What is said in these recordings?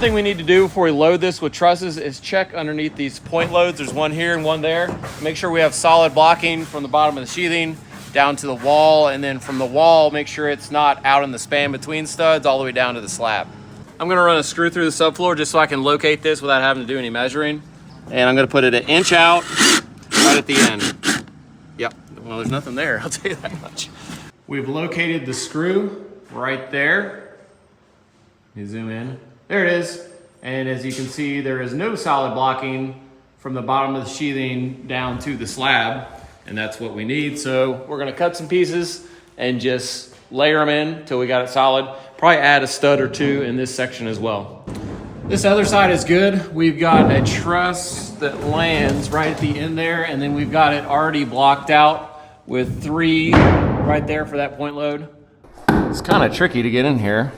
thing we need to do before we load this with trusses is check underneath these point loads. There's one here and one there. Make sure we have solid blocking from the bottom of the sheathing down to the wall, and then from the wall, make sure it's not out in the span between studs all the way down to the slab. I'm gonna run a screw through the subfloor just so I can locate this without having to do any measuring. And I'm gonna put it an inch out right at the end. Yep, well, there's nothing there, I'll tell you that much. We've located the screw right there. You zoom in, there it is. And as you can see, there is no solid blocking from the bottom of the sheathing down to the slab. And that's what we need. So we're gonna cut some pieces and just layer them in until we got it solid. Probably add a stud or two in this section as well. This other side is good. We've got a truss that lands right at the end there, and then we've got it already blocked out with 3 right there for that point load. It's kind of tricky to get in here.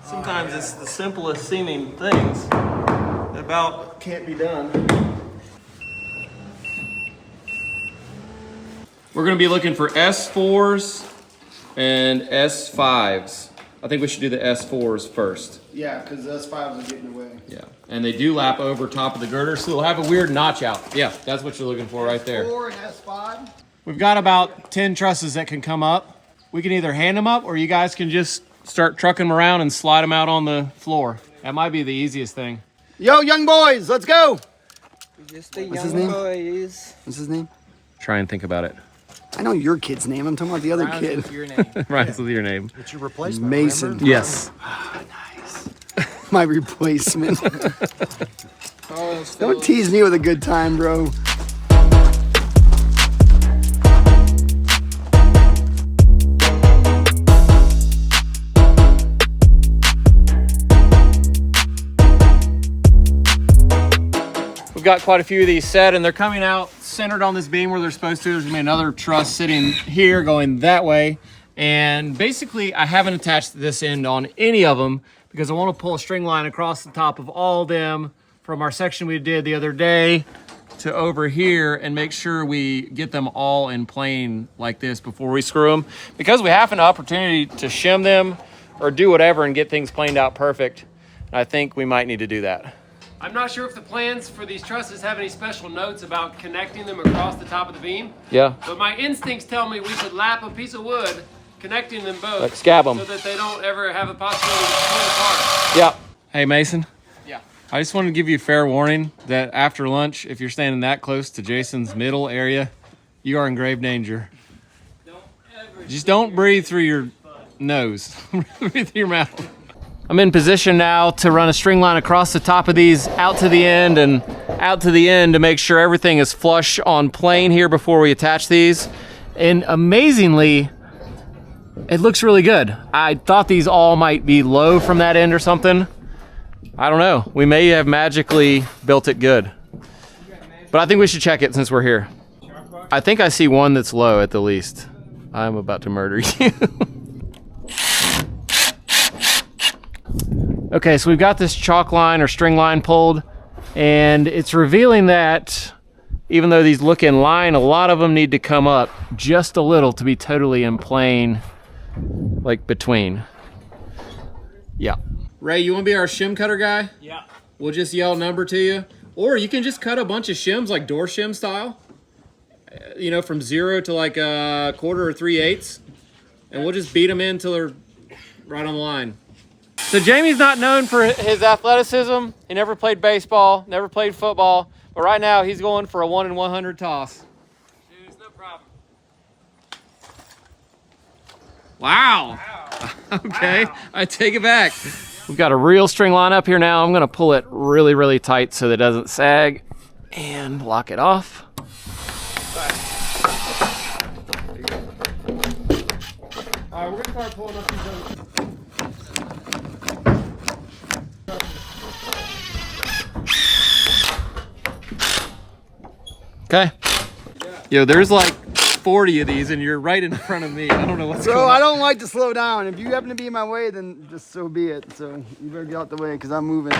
Sometimes it's the simplest seeming things that about can't be done. We're gonna be looking for S4s and S5s. I think we should do the S4s first. Yeah, because the S5s are getting away. Yeah, and they do lap over top of the girder, so they'll have a weird notch out. Yeah, that's what you're looking for right there. S4 and S5. We've got about 10 trusses that can come up. We can either hand them up or you guys can just start trucking them around and slide them out on the floor. That might be the easiest thing. Yo, young boys, let's go. Just the young boys. What's his name? Try and think about it. I know your kid's name. I'm talking about the other kid. With your name. Rhymes with your name. It's your replacement. Mason. Remember? Yes. Nice. My replacement. Oh, Don't tease me with a good time, bro. We've got quite a few of these set, and they're coming out centered on this beam where they're supposed to. There's gonna be another truss sitting here going that way. And basically, I haven't attached this end on any of them because I want to pull a string line across the top of all of them from our section we did the other day to over here and make sure we get them all in plane like this before we screw them. Because we have an opportunity to shim them or do whatever and get things planed out perfect, I think we might need to do that. I'm not sure if the plans for these trusses have any special notes about connecting them across the top of the beam. Yeah. But my instincts tell me we should lap a piece of wood, connecting them both. Like scab them. So that they don't ever have a possibility to split apart. Yeah. Hey, Mason. Yeah. I just wanted to give you a fair warning that after lunch, if you're standing that close to Jason's middle area, you are in grave danger. Just don't breathe through your nose. Breathe through your mouth. I'm in position now to run a string line across the top of these out to the end and out to the end to make sure everything is flush on plane here before we attach these. And amazingly, it looks really good. I thought these all might be low from that end or something. I don't know. We may have magically built it good. But I think we should check it since we're here. I think I see one that's low at the least. I'm about to murder you. Okay, so we've got this chalk line or string line pulled, and it's revealing that even though these look in line, a lot of them need to come up just a little to be totally in plane, like between. Yeah. Ray, you want to be our shim cutter guy? Yeah. We'll just yell a number to you. Or you can just cut a bunch of shims, like door shim style. You know, from 0 to like a 1/4 or 3/8. And we'll just beat them in until they're right on the line. So Jamie's not known for his athleticism. He never played baseball, never played football, but right now he's going for a 1 in 100 toss. Dude, it's no problem. Wow. Okay, wow. I take it back. We've got a real string line up here now. I'm gonna pull it really, really tight so that it doesn't sag and lock it off. All right, we're gonna start pulling up these other. Okay. Yo, there's like 40 of these and you're right in front of me. I don't know what's Bro, going on. I don't like to slow down. If you happen to be in my way, then just so be it. So you better get out the way because I'm moving.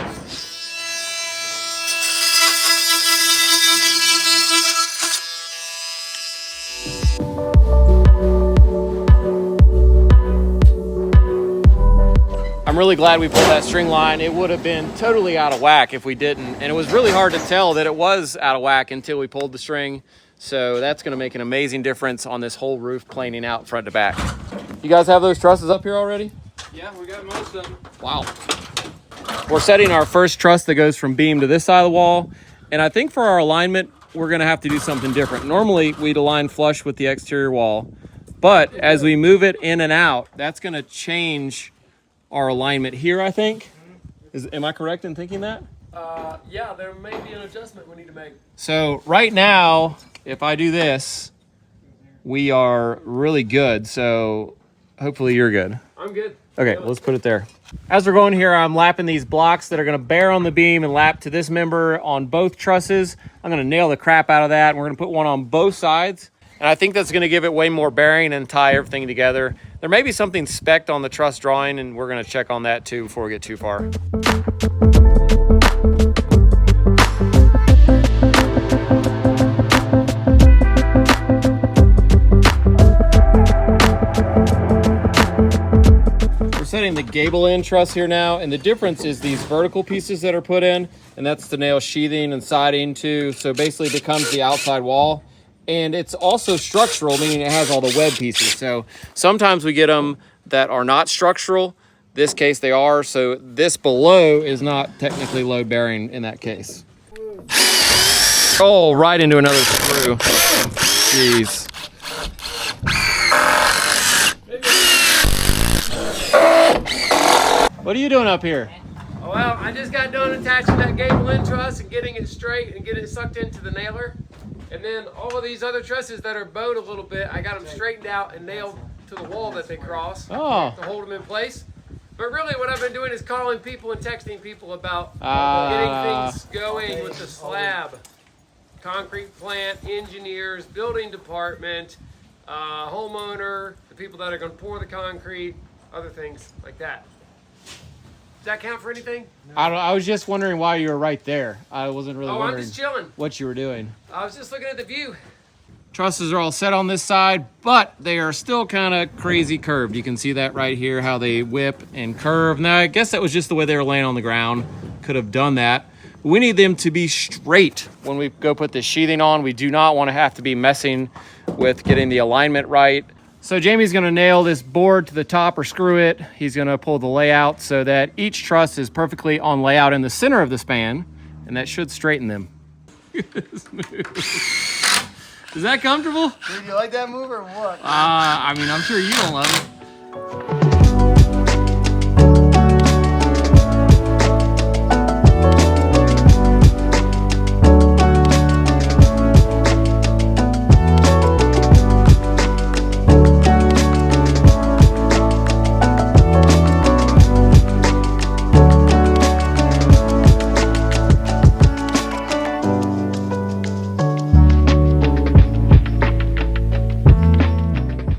I'm really glad we pulled that string line. It would have been totally out of whack if we didn't. And it was really hard to tell that it was out of whack until we pulled the string. So that's gonna make an amazing difference on this whole roof planing out front to back. You guys have those trusses up here already? Yeah, we got most of them. Wow. We're setting our first truss that goes from beam to this side of the wall. And I think for our alignment, we're gonna have to do something different. Normally, we'd align flush with the exterior wall. But as we move it in and out, that's gonna change our alignment here, I think. Am I correct in thinking that? Yeah, there may be an adjustment we need to make. So right now, if I do this, we are really good. So hopefully you're good. I'm good. Okay, let's put it there. As we're going here, I'm lapping these blocks that are gonna bear on the beam and lap to this member on both trusses. I'm gonna nail the crap out of that. And we're gonna put one on both sides. And I think that's gonna give it way more bearing and tie everything together. There may be something specced on the truss drawing, and we're gonna check on that too before we get too far. We're setting the gable end truss here now, and the difference is these vertical pieces that are put in, and that's the nail sheathing and siding too. So basically it becomes the outside wall. And it's also structural, meaning it has all the web pieces. So sometimes we get them that are not structural. This case they are, so this below is not technically load bearing in that case. Oh, right into another screw. Jeez. What are you doing up here? Oh, well, I just got done attaching that gable end truss and getting it straight and getting it sucked into the nailer. And then all of these other trusses that are bowed a little bit, I got them straightened out and nailed to the wall that they cross to hold them in place. But really what I've been doing is calling people and texting people about getting things going with the slab. Concrete plant, engineers, building department, homeowner, the people that are going to pour the concrete, other things like that. Does that count for anything? I was just wondering why you were right there. I wasn't really I'm wondering just chilling. what you were doing. I was just looking at the view. Trusses are all set on this side, but they are still kind of crazy curved. You can see that right here, how they whip and curve. Now, I guess that was just the way they were laying on the ground. Could have done that. We need them to be straight when we go put the sheathing on. We do not want to have to be messing with getting the alignment right. So Jamie's gonna nail this board to the top or screw it. He's gonna pull the layout so that each truss is perfectly on layout in the center of the span, and that should straighten them. Is that comfortable? Dude, you like that move or what? I mean, I'm sure you don't love it.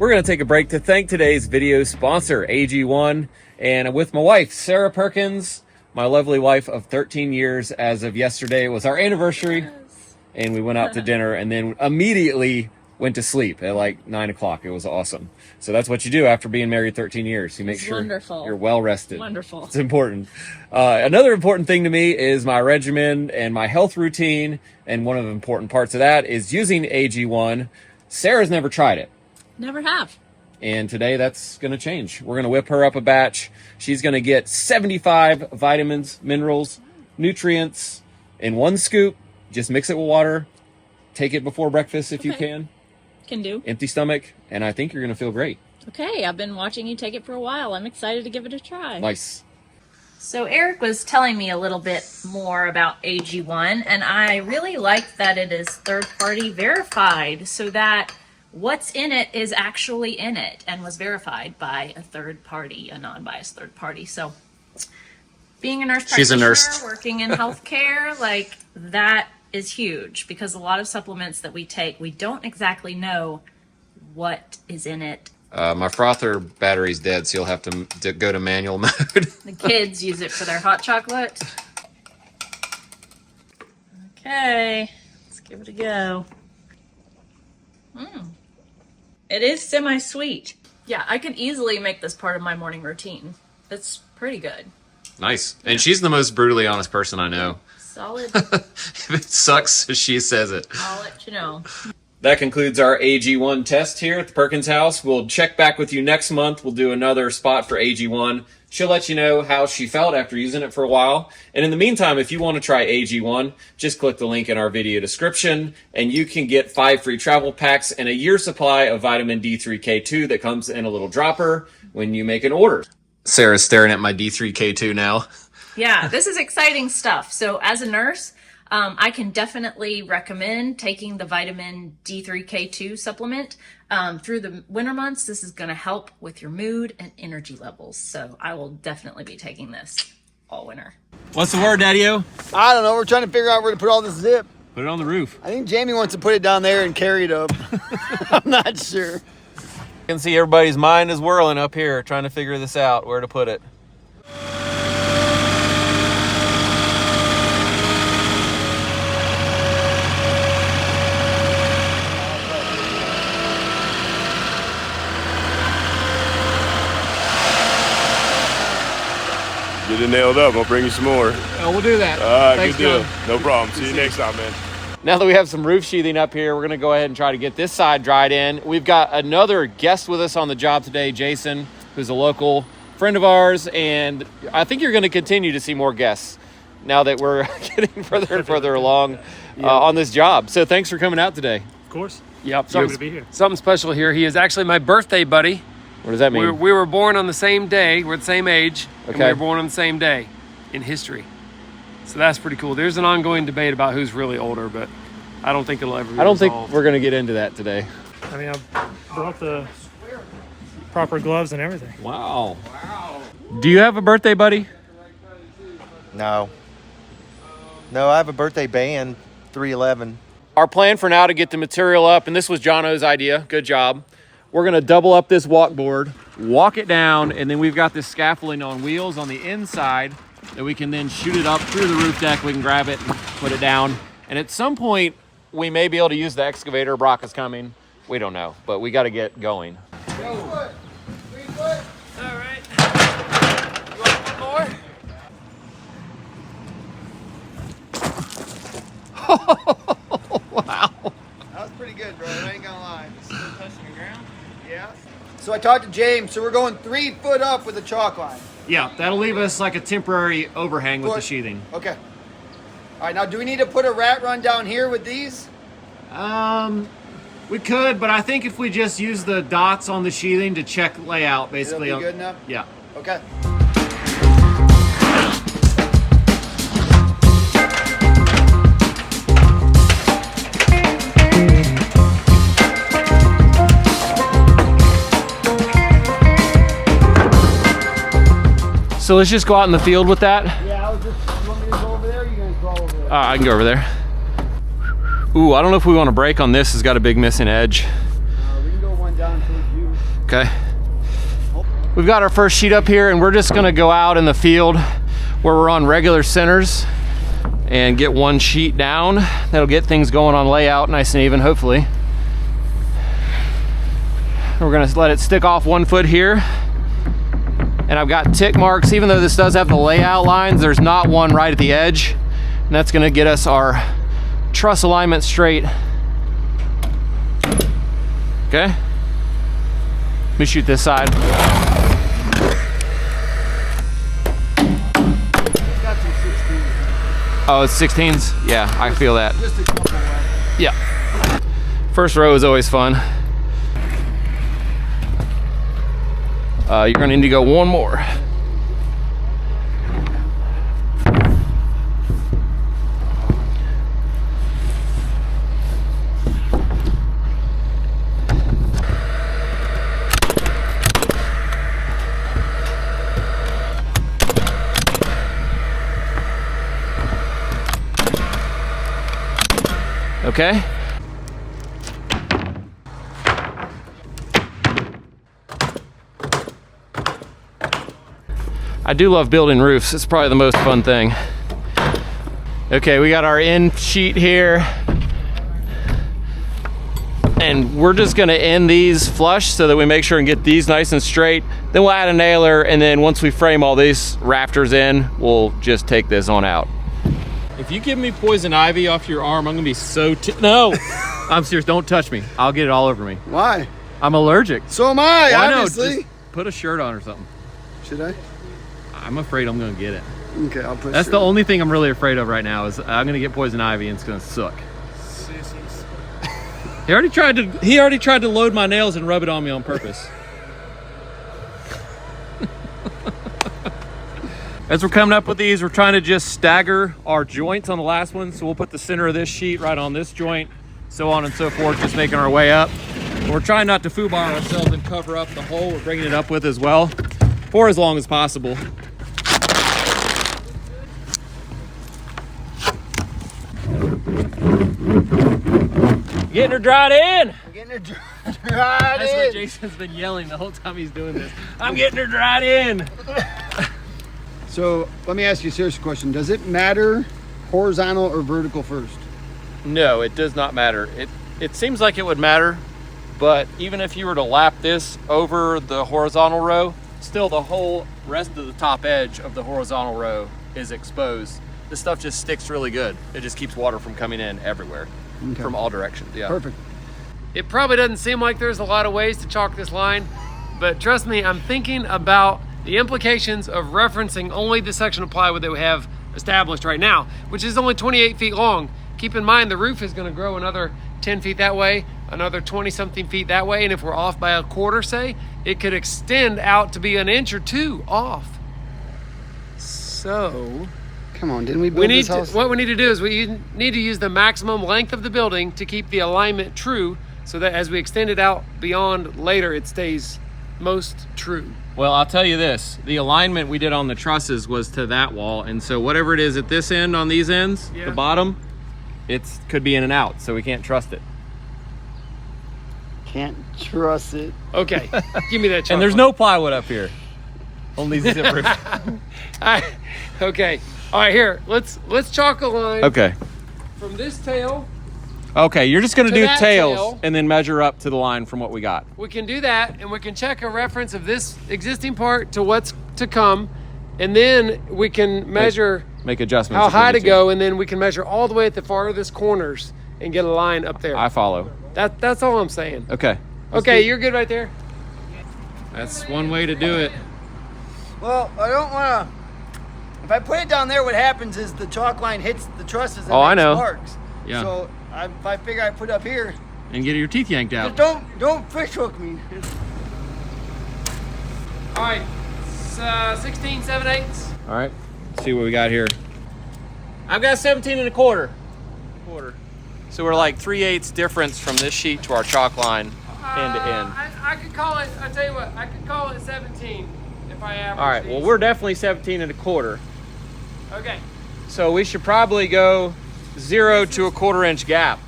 We're going to take a break to thank today's video sponsor, AG1, and with my wife, Sarah Perkins, my lovely wife of 13 years as of yesterday. It was our anniversary, and we went out to dinner and then immediately went to sleep at like 9 o'clock. It was awesome. So that's what you do after being married 13 years. You make sure wonderful. You're well rested. Wonderful. It's important. Another important thing to me is my regimen and my health routine, and one of the important parts of that is using AG1. Sarah's never tried it. Never have. And today that's going to change. We're going to whip her up a batch. She's going to get 75 vitamins, minerals, nutrients in one scoop. Just mix it with water. Take it before breakfast if you can. Can do. Empty stomach. And I think you're going to feel great. Okay, I've been watching you take it for a while. I'm excited to give it a try. Nice. So Eric was telling me a little bit more about AG1, and I really like that it is third-party verified so that what's in it is actually in it and was verified by a third party, a non-biased third party. So being a nurse She's a practitioner, nurse. working in healthcare, like that is huge because a lot of supplements that we take, we don't exactly know what is in it. My frother battery's dead, so you'll have to go to manual mode. The kids use it for their hot chocolate. Okay, let's give it a go. It is semi-sweet. Yeah, I could easily make this part of my morning routine. It's pretty good. Nice. And she's the most brutally honest person I know. Solid. If it sucks, she says it. I'll let you know. That concludes our AG1 test here at the Perkins house. We'll check back with you next month. We'll do another spot for AG1. She'll let you know how she felt after using it for a while. And in the meantime, if you want to try AG1, just click the link in our video description and you can get 5 free travel packs and a year's supply of vitamin D3K2 that comes in a little dropper when you make an order. Sarah's staring at my D3K2 now. Yeah, this is exciting stuff. So as a nurse, I can definitely recommend taking the vitamin D3K2 supplement. Through the winter months, this is going to help with your mood and energy levels. So I will definitely be taking this all winter. What's the word, Daddy-O? I don't know. We're trying to figure out where to put all this zip. Put it on the roof. I think Jamie wants to put it down there and carry it up. I'm not sure. You can see everybody's mind is whirling up here trying to figure this out, where to put it. Get it nailed up. I'll bring you some more. Oh, we'll do that. Thanks, good deal. John. No problem. See you next time, man. Now that we have some roof sheathing up here, we're going to go ahead and try to get this side dried in. We've got another guest with us on the job today, Jason, who's a local friend of ours, and I think you're going to continue to see more guests now that we're getting further and further along on this job. So thanks for coming out today. Of course. Yep. Happy to be here. Something special here. He is actually my birthday buddy. What does that mean? We were born on the same day. We're the same age. And we Okay. were born on the same day in history. So that's pretty cool. There's an ongoing debate about who's really older, but I don't think it'll ever be I don't think resolved. we're going to get into that today. I mean, I brought the proper gloves and everything. Wow. Do you have a birthday buddy? No. No, I have a birthday band, 311. Our plan for now to get the material up, and this was Jono's idea, good job. We're gonna double up this walkboard, walk it down, and then we've got this scaffolding on wheels on the inside that we can then shoot it up through the roof deck. We can grab it and put it down. And at some point, we may be able to use the excavator. Brock is coming. We don't know, but we gotta get going. All right. You want one more? Wow. That was pretty good, bro. I ain't gonna lie. Still touching the ground? Yeah. So I talked to James. So we're going 3 foot up with the chalk line. Yeah, that'll leave us like a temporary overhang with the Foot. sheathing. Okay. All right. Now, do we need to put a rat run down here with these? We could, but I think if we just use the dots on the sheathing to check layout, basically. It'll be good enough? Yeah. Okay. So let's just go out in the field with that. Yeah, I was just, you want me to go over there or you gonna crawl over there? I can go over there. Ooh, I don't know if we want to brake on this. It's got a big missing edge. We can go one down towards you. Okay. We've got our first sheet up here, and we're just gonna go out in the field where we're on regular centers and get one sheet down. That'll get things going on layout nice and even, hopefully. We're gonna let it stick off 1 foot here. And I've got tick marks, even though this does have the layout lines, there's not one right at the edge. And that's gonna get us our truss alignment straight. Okay. Let me shoot this side. Oh, it's 16s? Yeah, I feel that. Yeah. First row is always fun. You're gonna need to go one more. Okay. I do love building roofs. It's probably the most fun thing. Okay, we got our end sheet here. And we're just gonna end these flush so that we make sure and get these nice and straight. Then we'll add a nailer, and then once we frame all these rafters in, we'll just take this on out. If you give me poison ivy off your arm, I'm gonna be so no. I'm serious, don't touch me. I'll get it all over me. Why? I'm allergic. So am I, well, obviously. I know, just put a shirt on or something. Should I? I'm afraid I'm gonna get it. Okay, I'll put. That's the only thing I'm really afraid of right now is I'm gonna get poison ivy and it's gonna suck. He already tried to load my nails and rub it on me on purpose. As we're coming up with these, we're trying to just stagger our joints on the last one. So we'll put the center of this sheet right on this joint, so on and so forth, just making our way up. We're trying not to foobar ourselves and cover up the hole we're bringing it up with as well, for as long as possible. Getting her dried in. I'm getting her dried That's in. what Jason's been yelling the whole time he's doing this. I'm getting her dried in. So let me ask you a serious question. Does it matter horizontal or vertical first? No, it does not matter. It seems like it would matter, but even if you were to lap this over the horizontal row, still the whole rest of the top edge of the horizontal row is exposed. This stuff just sticks really good. It just keeps water from coming in everywhere. Okay. From all directions, yeah. Perfect. It probably doesn't seem like there's a lot of ways to chalk this line, but trust me, I'm thinking about the implications of referencing only the section of plywood that we have established right now, which is only 28 feet long. Keep in mind the roof is gonna grow another 10 feet that way, another 20 something feet that way, and if we're off by a quarter, say, it could extend out to be an inch or two off. So, come on, didn't we build this house? What we need to do is we need to use the maximum length of the building to keep the alignment true, so that as we extend it out beyond later, it stays most true. Well, I'll tell you this, the alignment we did on the trusses was to that wall, and so whatever it is at this end on these ends, the bottom, it could be in and out, so we can't trust it. Can't trust it. Okay, give me that chocolate. And there's no plywood up here, only zip roof. Okay, all right, here, let's chalk a line. Okay. From this tail. Okay, you're just gonna do tails tail, and then measure up to the line from what we got. We can do that, and we can check a reference of this existing part to what's to come, and then we can measure make adjustments how high to go, and then we can measure all the way at the farthest corners and get a line up there. I follow. That's all I'm saying. Okay. Okay, you're good right there. That's one way to do it. Well, I don't want to. If I put it down there, what happens is the chalk line hits the trusses and I makes know. marks. Yeah. So if I figure I put it up here, and get your teeth yanked out. just don't fish hook me. All right, 16 7/8. All right, let's see what we got here. I've got 17 and a quarter. So we're like 3/8 difference from this sheet to our chalk line end to end. I could call it, I tell you what, I could call it 17 if I average. All right, well, we're definitely 17 and a quarter. Okay. So we should probably go 0 to a 1/4 inch gap.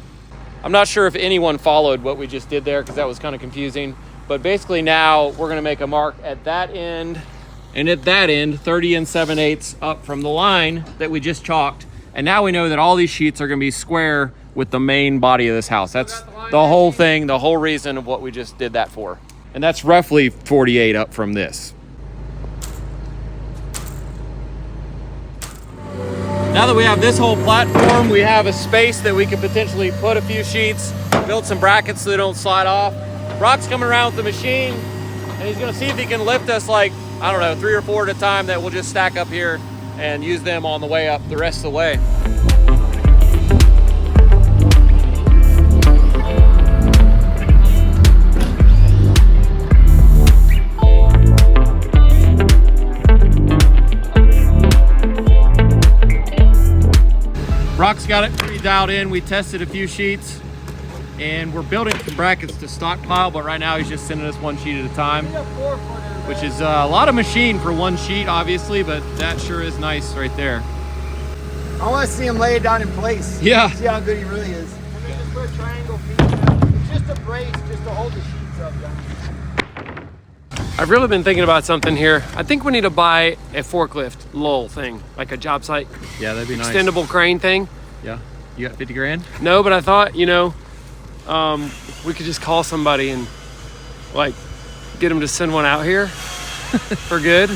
I'm not sure if anyone followed what we just did there because that was kind of confusing. But basically now we're gonna make a mark at that end and at that end, 30 and 7/8 up from the line that we just chalked. And now we know that all these sheets are gonna be square with the main body of this house. That's the whole thing, the whole reason of what we just did that for. And that's roughly 48 up from this. Now that we have this whole platform, we have a space that we could potentially put a few sheets, build some brackets so they don't slide off. Brock's coming around with the machine, and he's gonna see if he can lift us like, I don't know, 3 or 4 at a time that we'll just stack up here and use them on the way up the rest of the way. Brock's got it pretty dialed in. We tested a few sheets and we're building some brackets to stockpile, but right now he's just sending us 1 sheet at a time, which is a lot of machine for 1 sheet, obviously, but that sure is nice right there. I want to see him lay it down in place. Yeah. See how good he really is. And then just put a triangle piece down. It's just a brace just to hold the sheets up, guys. I've really been thinking about something here. I think we need to buy a forklift lull thing, like a job site Yeah, that'd be nice. extendable crane thing. Yeah. You got 50 grand? No, but I thought, you know, we could just call somebody and like get them to send one out here for good.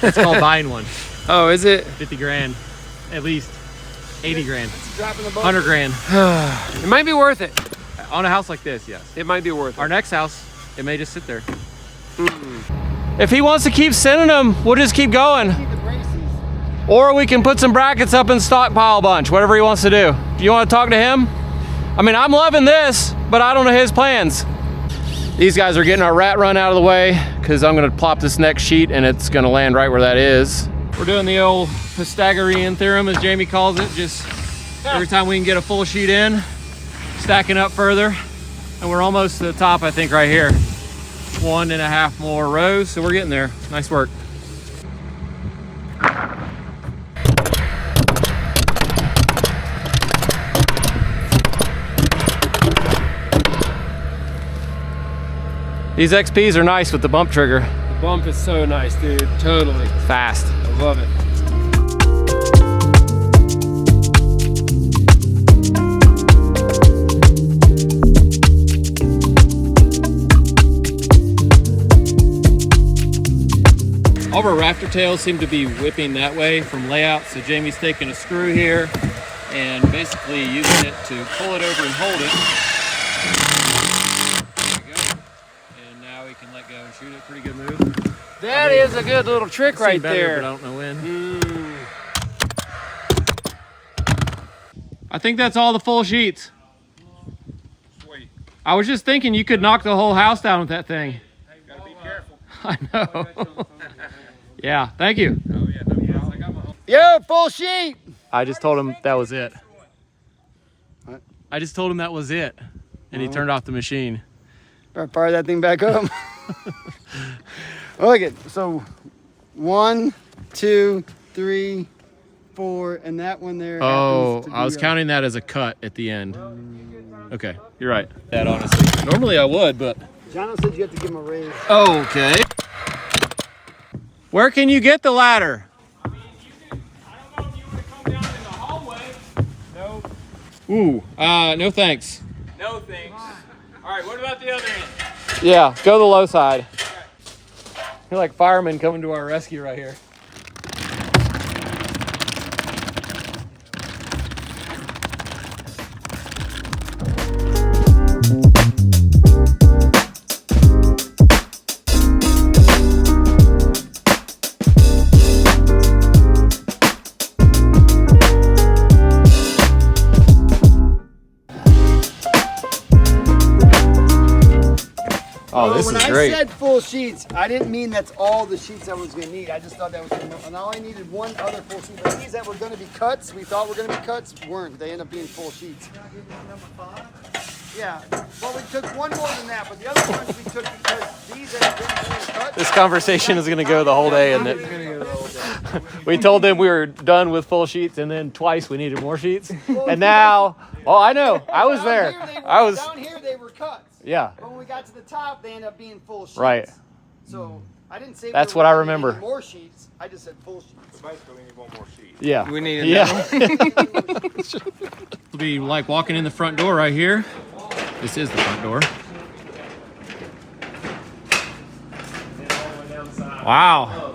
It's called buying one. Oh, is it? 50 grand, at least 80 grand, Dropping the boat. 100 grand. It might be worth it. On a house like this, yes. It might be worth it. Our next house, it may just sit there. If he wants to keep sending them, we'll just keep going. Or we can put some brackets up and stockpile a bunch, whatever he wants to do. Do you want to talk to him? I mean, I'm loving this, but I don't know his plans. These guys are getting our rat run out of the way because I'm gonna plop this next sheet and it's gonna land right where that is. We're doing the old Pythagorean theorem, as Jamie calls it. Just every time we can get a full sheet in, stacking up further. And we're almost to the top, I think, right here. 1.5 more rows, so we're getting there. Nice work. These XPs are nice with the bump trigger. The bump is so nice, dude. Totally. Fast. I love it. All of our rafter tails seem to be whipping that way from layout, so Jamie's taking a screw here and basically using it to pull it over and hold it. There we go. And now we can let go and shoot it. Pretty good move. That is a good little trick I've right seen better, there. but I don't know when. I think that's all the full sheets. Sweet. I was just thinking you could knock the whole house down with that thing. Gotta be careful. I know. Yeah, thank you. Oh, yeah, no problem. I got my Yo, full sheet. I just told him that was it. What? I just told him that was it. And he turned off the machine. Better fire that thing back up. Look it. So 1, 2, 3, 4, and that one there. Oh, happens to I was be counting that as a cut at the end. Okay, you're right. That honestly. Normally I would, but. John said you have to give him a raise. Okay. Where can you get the ladder? I mean, I don't know if you want to come down in the hallway. No. Ooh, no thanks. No thanks. All right, what about the other end? Yeah, go the low side. You're like firemen coming to our rescue right here. Oh, this when is I great. said full sheets, I didn't mean that's all the sheets I was going to need. I just thought that was enough. And all I needed one other full sheet. But these that were going to be cuts, we thought were going to be cuts, weren't. They end up being full sheets. Yeah. Well, we took one more than that, but the other ones we took because these had been being cut. This conversation is going to go the whole day, isn't it? We told them we were done with full sheets, and then twice we needed more sheets. And now, oh, I know. I was there. I was. Down here they were cuts. Yeah. But when we got to the top, they ended up being full sheets. Right. So I didn't say That's we were what I gonna need remember. any more sheets. I just said full sheets. Basically, we need one more sheet. Yeah. We need Yeah. It'll be like walking in the front door right here. This is the front door. Wow.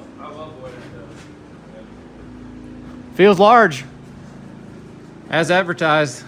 Feels large. As advertised.